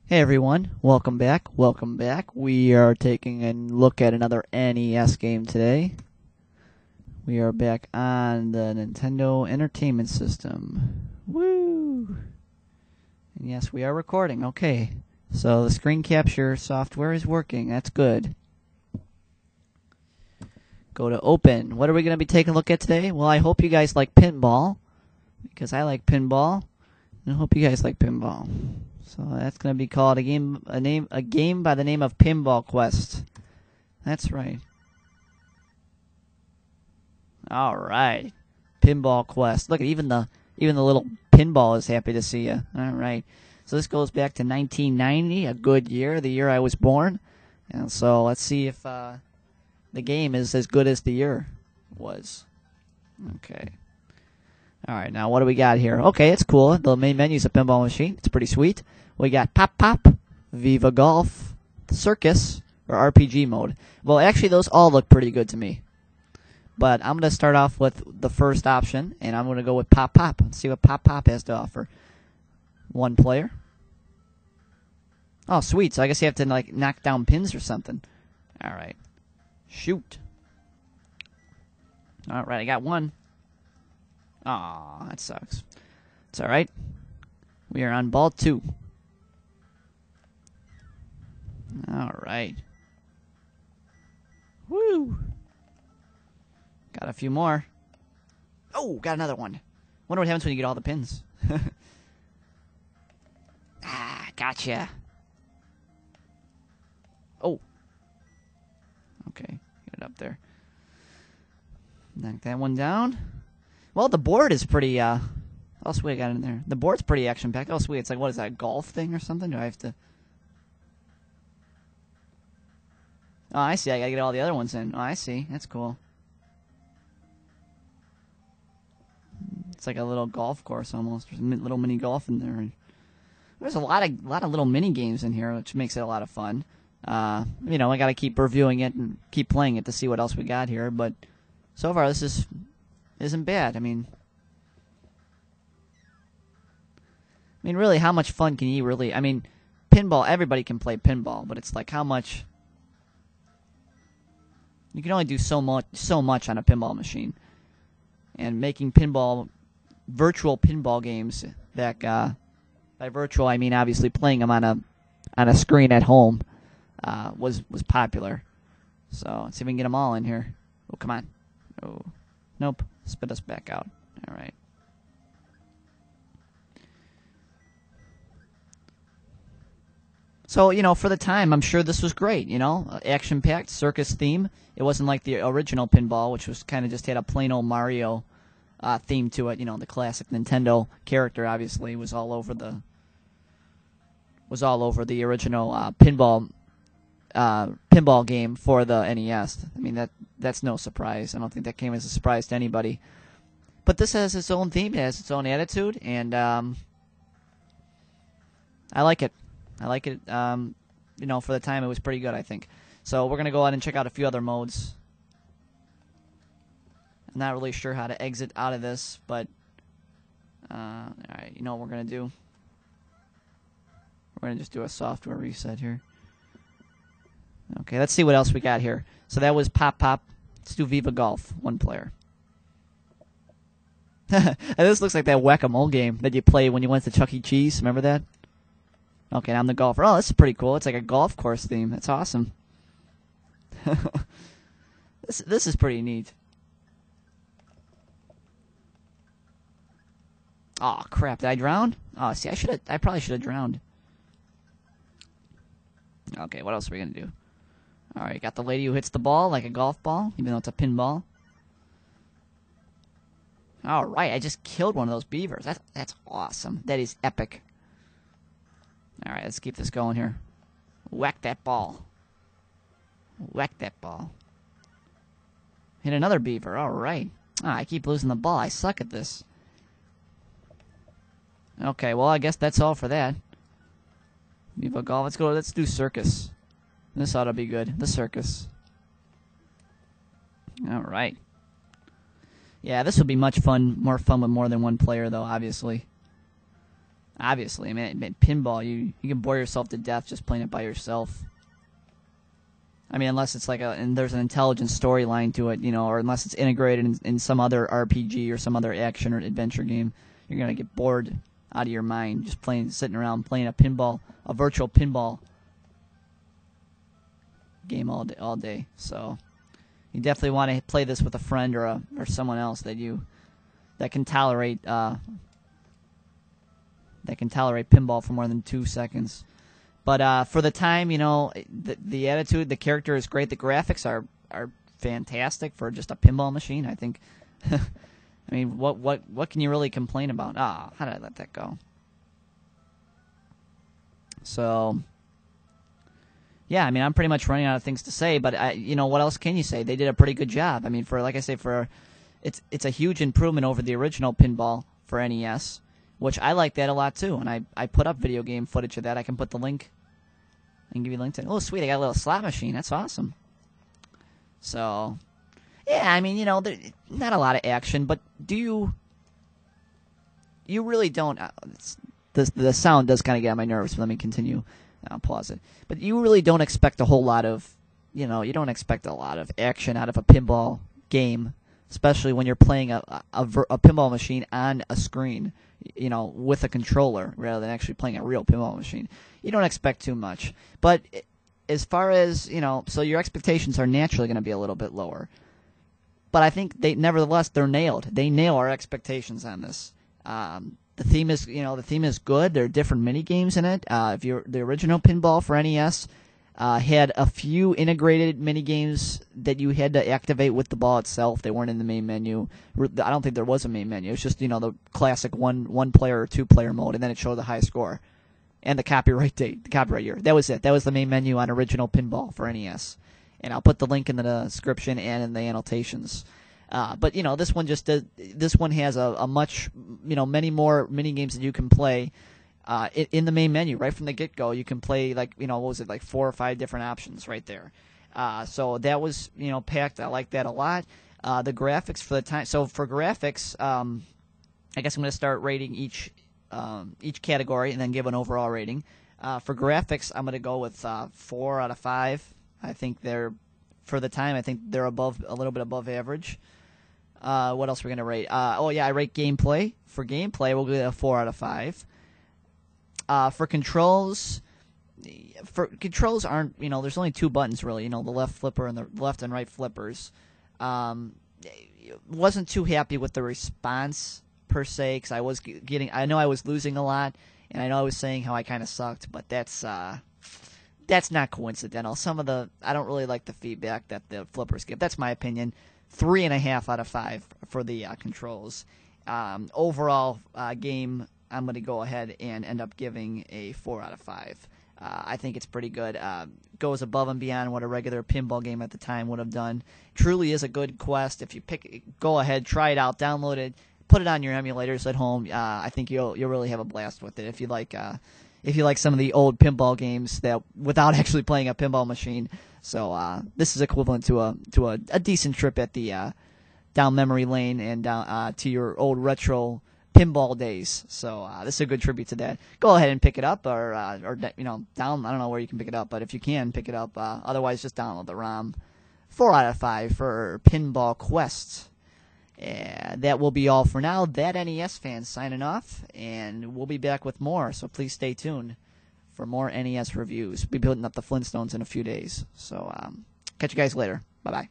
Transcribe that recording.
Hey everyone, welcome back, welcome back. We are taking a look at another NES game today. We are back on the Nintendo Entertainment System. Woo! And yes, we are recording, okay. So the screen capture software is working, that's good. Go to open. What are we going to be taking a look at today? Well, I hope you guys like pinball, because I like pinball, and I hope you guys like pinball. So that's going to be called a game by the name of Pinball Quest. That's right. All right, Pinball Quest. Look, even the little pinball is happy to see you. All right. So this goes back to 1990, a good year, the year I was born. And so let's see if the game is as good as the year was. Okay. All right, now what do we got here? Okay, it's cool. The main menu's a pinball machine. It's pretty sweet. We got Pop Pop, Viva Golf, Circus, or RPG mode. Well, actually, those all look pretty good to me. But I'm going to start off with the first option, and I'm going to go with Pop Pop and see what Pop Pop has to offer. One player. Oh, sweet. So I guess you have to like knock down pins or something. All right. Shoot. All right, I got one. Aw, that sucks. It's all right. We are on ball 2. All right. Woo! Got a few more. Oh, got another one. Wonder what happens when you get all the pins. Ah, gotcha. Oh. Okay, get it up there. Knock that one down. Well, the board is pretty, oh, sweet, I got it in there. The board's pretty action-packed. Oh, sweet, it's like, what is that, a golf thing or something? Do I have to... Oh, I see, I gotta get all the other ones in. Oh, I see, that's cool. It's like a little golf course, almost. There's a little mini golf in there. There's a lot of little mini games in here, which makes it a lot of fun. You know, I gotta keep reviewing it and keep playing it to see what else we got here, but so far this isn't bad. I mean, really, how much fun can you really... I mean, pinball, everybody can play pinball, but it's like how much... You can only do so much on a pinball machine. And making virtual pinball games that, by virtual I mean obviously playing them on a screen at home, was popular. So let's see if we can get them all in here. Oh, come on. Oh, nope. Spit us back out. All right. So, you know, for the time, I'm sure this was great, you know? Action-packed, circus theme. It wasn't like the original pinball, which was kind of just had a plain old Mario theme to it. You know, the classic Nintendo character, obviously, was all over the original pinball game for the NES. I mean, that's no surprise. I don't think that came as a surprise to anybody. But this has its own theme, it has its own attitude, and I like it. I like it. You know, for the time, it was pretty good, I think. So we're going to go ahead and check out a few other modes. I'm not really sure how to exit out of this, but alright, you know what we're going to do? We're going to just do a software reset here. Okay, let's see what else we got here. So that was Pop Pop. Let's do Viva Golf, one player. And this looks like that whack-a-mole game that you play when you went to Chuck E. Cheese. Remember that? Okay, now I'm the golfer. Oh, this is pretty cool. It's like a golf course theme. That's awesome. This is pretty neat. Oh crap! Did I drown? Oh, see, I probably should have drowned. Okay, what else are we gonna do? All right, got the lady who hits the ball like a golf ball, even though it's a pinball. All right, I just killed one of those beavers. That's awesome. That is epic. All right, let's keep this going here. Whack that ball. Whack that ball. Hit another beaver. All right. Ah, I keep losing the ball. I suck at this. Okay, well, I guess that's all for that. Viva Golf. Let's go. Let's do circus. This ought to be good. The circus. All right. Yeah, this will be much fun. More fun with more than one player, though, obviously. Obviously, I mean, pinball, you can bore yourself to death just playing it by yourself. I mean, unless it's like and there's an intelligent storyline to it, or unless it's integrated in some other RPG or some other action or adventure game, you're gonna get bored out of your mind just sitting around playing a virtual pinball game all day. So you definitely want to play this with a friend or someone else that can tolerate pinball for more than 2 seconds. But for the time, the attitude, the character is great. The graphics are fantastic for just a pinball machine. I think. I mean, what can you really complain about? How did I let that go? So, yeah, I mean, I'm pretty much running out of things to say. But what else can you say? They did a pretty good job. I mean, it's a huge improvement over the original pinball for NES. Which I like that a lot too, and I put up video game footage of that. I can put the link. I can give you a link to it. Oh, sweet! I got a little slot machine. That's awesome. So, yeah, I mean, not a lot of action, but you really don't. The sound does kind of get on my nerves. So let me continue. I'll pause it. But you really don't expect a whole lot of, you don't expect a lot of action out of a pinball game, especially when you're playing a pinball machine on a screen. With a controller rather than actually playing a real pinball machine. You don't expect too much. But as far as, so your expectations are naturally going to be a little bit lower. But I think nevertheless, they're nailed. They nail our expectations on this. The theme is good. There are different mini games in it. The original pinball for NES had a few integrated mini games that you had to activate with the ball itself. They weren't in the main menu. I don't think there was a main menu. It's just the classic one player or 2-player mode, and then it showed the high score and the copyright date, the copyright year. That was it. That was the main menu on original pinball for NES. And I'll put the link in the description and in the annotations. But this one has a much many more mini games that you can play. In the main menu, right from the get-go, you can play like 4 or 5 different options right there. So that was packed. I like that a lot. The graphics for the time. So for graphics, I guess I'm going to start rating each category and then give an overall rating. For graphics, I'm going to go with 4 out of 5. I think for the time, I think they're a little bit above average. What else are we going to rate? I rate gameplay. For gameplay, we'll give it a 4 out of 5. For controls aren't, there's only 2 buttons really, the left flipper and the left and right flippers. Wasn't too happy with the response per se, because I know I was losing a lot, and I know I was saying how I kind of sucked, but that's not coincidental. I don't really like the feedback that the flippers give. That's my opinion. 3.5 out of 5 for the controls. Overall game, I'm going to go ahead and end up giving a 4 out of 5. I think it's pretty good. Goes above and beyond what a regular pinball game at the time would have done. Truly is a good quest. If you go ahead, try it out, download it, put it on your emulators at home. I think you'll really have a blast with it if you like some of the old pinball games that without actually playing a pinball machine. So this is equivalent to a decent trip at the down memory lane and down to your old retro pinball days. So this is a good tribute to that. Go ahead and pick it up, or down. I don't know where you can pick it up, but if you can pick it up, otherwise just download the ROM. 4 out of 5 for Pinball Quest. That will be all for now. That NES fan signing off, and we'll be back with more. So please stay tuned for more NES reviews. We'll be building up the Flintstones in a few days. So catch you guys later. Bye bye.